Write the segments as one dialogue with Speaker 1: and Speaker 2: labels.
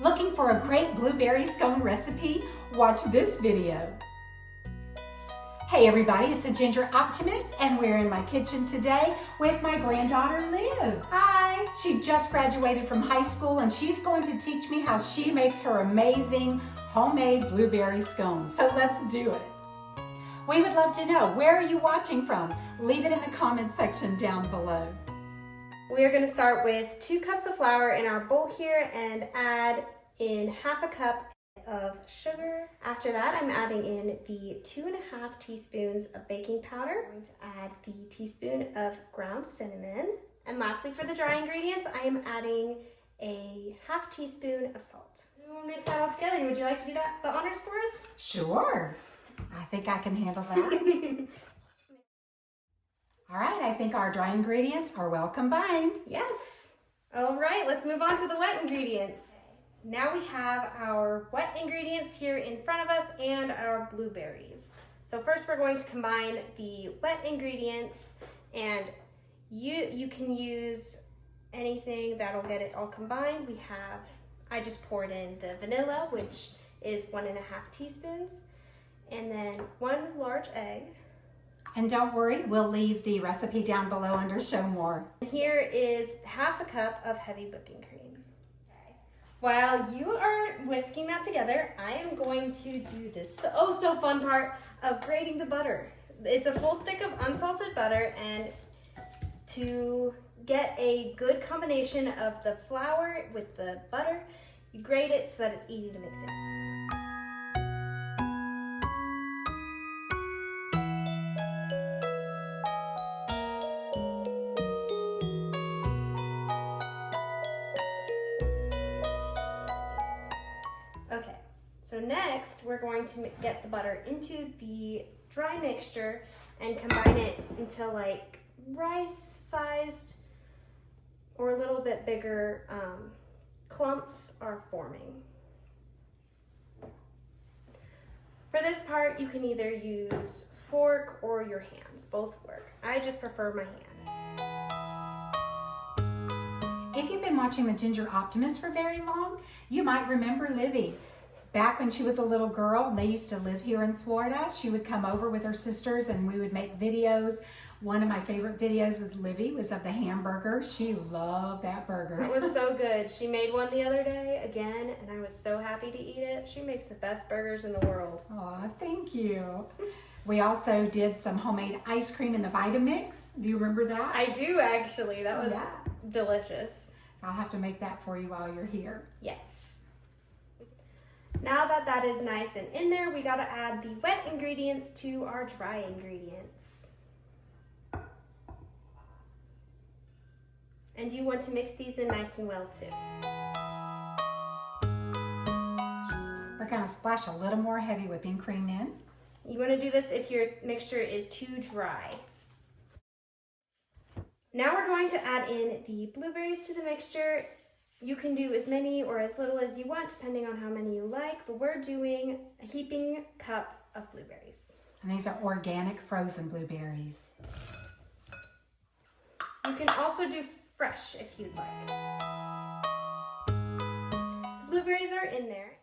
Speaker 1: Looking for a great blueberry scone recipe? Watch this video. Hey everybody, it's the Ginger Optimist and we're in my kitchen today with my granddaughter Liv.
Speaker 2: Hi!
Speaker 1: She just graduated from high school and she's going to teach me how she makes her amazing homemade blueberry scones. So let's do it. We would love to know, where are you watching from? Leave it in the comment section down below.
Speaker 2: We are going to start with 2 cups of flour in our bowl here and add in half a cup of sugar. After that, I'm adding in the 2.5 teaspoons of baking powder. I'm going to add the teaspoon of ground cinnamon. And lastly, for the dry ingredients, I am adding a half teaspoon of salt. We'll mix that all together. Would you like to do the honors for us?
Speaker 1: Sure. I think I can handle that. All right, I think our dry ingredients are well combined.
Speaker 2: Yes. All right, let's move on to the wet ingredients. Now we have our wet ingredients here in front of us and our blueberries. So first we're going to combine the wet ingredients, and you can use anything that'll get it all combined. I just poured in the vanilla, which is 1.5 teaspoons, and then 1 large egg.
Speaker 1: And don't worry, we'll leave the recipe down below under show more.
Speaker 2: Here is half a cup of heavy whipping cream. While you are whisking that together, I am going to do this so fun part of grating the butter. It's a full stick of unsalted butter, and to get a good combination of the flour with the butter, you grate it so that it's easy to mix in. Okay, so next we're going to get the butter into the dry mixture and combine it until like rice-sized or a little bit bigger clumps are forming. For this part, you can either use fork or your hands, both work. I just prefer my hand.
Speaker 1: If you've been watching the Ginger Optimist for very long, you might remember Livi. Back when she was a little girl, and they used to live here in Florida, she would come over with her sisters and we would make videos. One of my favorite videos with Livi was of the hamburger. She loved that burger.
Speaker 2: It was so good. She made one the other day again, and I was so happy to eat it. She makes the best burgers in the world.
Speaker 1: Aw, thank you. We also did some homemade ice cream in the Vitamix. Do you remember that?
Speaker 2: I do, actually. That was delicious.
Speaker 1: So I'll have to make that for you while you're here.
Speaker 2: Yes. Now that that is nice and in there, we got to add the wet ingredients to our dry ingredients. And you want to mix these in nice and well too.
Speaker 1: We're going to splash a little more heavy whipping cream in.
Speaker 2: You want to do this if your mixture is too dry. Now we're going to add in the blueberries to the mixture. You can do as many or as little as you want, depending on how many you like, but we're doing a heaping cup of blueberries.
Speaker 1: And these are organic frozen blueberries.
Speaker 2: You can also do fresh if you'd like. The blueberries are in there.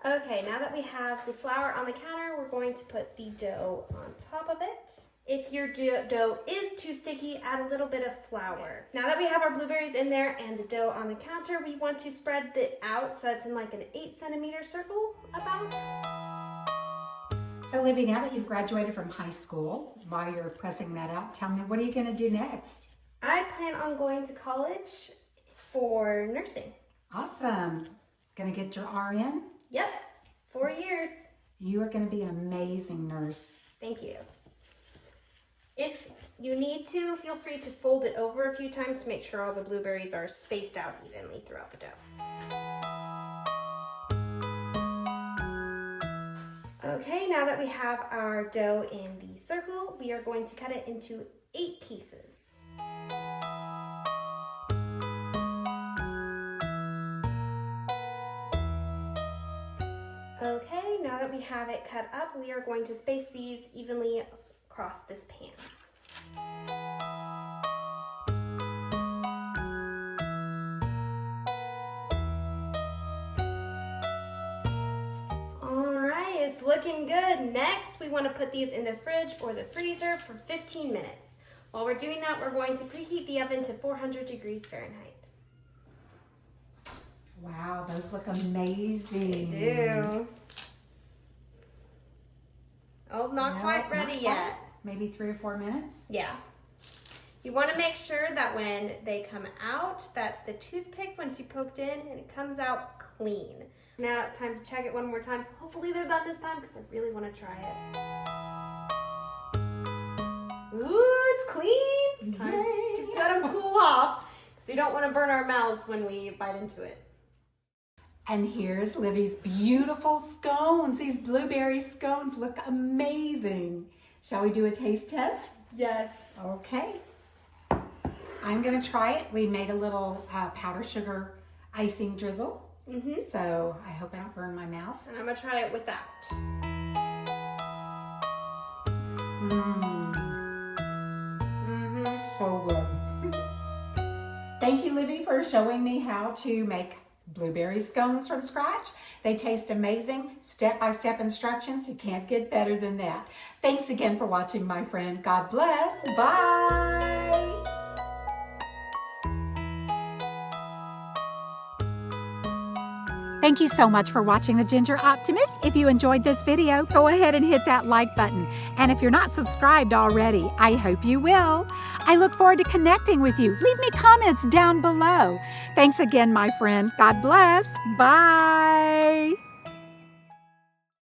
Speaker 2: Okay, now that we have the flour on the counter, we're going to put the dough on top of it. If your dough is too sticky, add a little bit of flour. Now that we have our blueberries in there and the dough on the counter, we want to spread it out so that's in like an 8-centimeter circle about.
Speaker 1: So Livi, now that you've graduated from high school, while you're pressing that out, tell me, what are you going to do next?
Speaker 2: I plan on going to college for nursing.
Speaker 1: Awesome. Going to get your RN?
Speaker 2: Yep, 4 years.
Speaker 1: You are going to be an amazing nurse.
Speaker 2: Thank you. If you need to, feel free to fold it over a few times to make sure all the blueberries are spaced out evenly throughout the dough. Okay, now that we have our dough in the circle, we are going to cut it into 8 pieces. Okay, now that we have it cut up, we are going to space these evenly across this pan. looking good. Next, we want to put these in the fridge or the freezer for 15 minutes. While we're doing that, we're going to preheat the oven to 400 degrees Fahrenheit.
Speaker 1: Wow, those look amazing.
Speaker 2: They do. Oh, not quite ready yet.
Speaker 1: Maybe 3 or 4 minutes?
Speaker 2: Yeah. You want to make sure that when they come out, that the toothpick, once you poked in, and it comes out clean. Now it's time to check it one more time. Hopefully they're done this time because I really want to try it. Ooh, it's clean. It's time to let them cool off because we don't want to burn our mouths when we bite into it.
Speaker 1: And here's Livy's beautiful scones. These blueberry scones look amazing. Shall we do a taste test?
Speaker 2: Yes.
Speaker 1: Okay. I'm going to try it. We made a little powdered sugar icing drizzle. So I hope I don't burn my mouth.
Speaker 2: And I'm going to try it without.
Speaker 1: So good. Thank you, Livy, for showing me how to make blueberry scones from scratch. They taste amazing. Step-by-step instructions. You can't get better than that. Thanks again for watching, my friend. God bless. Bye. Thank you so much for watching The Ginger Optimist. If you enjoyed this video, go ahead and hit that like button. And if you're not subscribed already, I hope you will. I look forward to connecting with you. Leave me comments down below. Thanks again, my friend. God bless. Bye.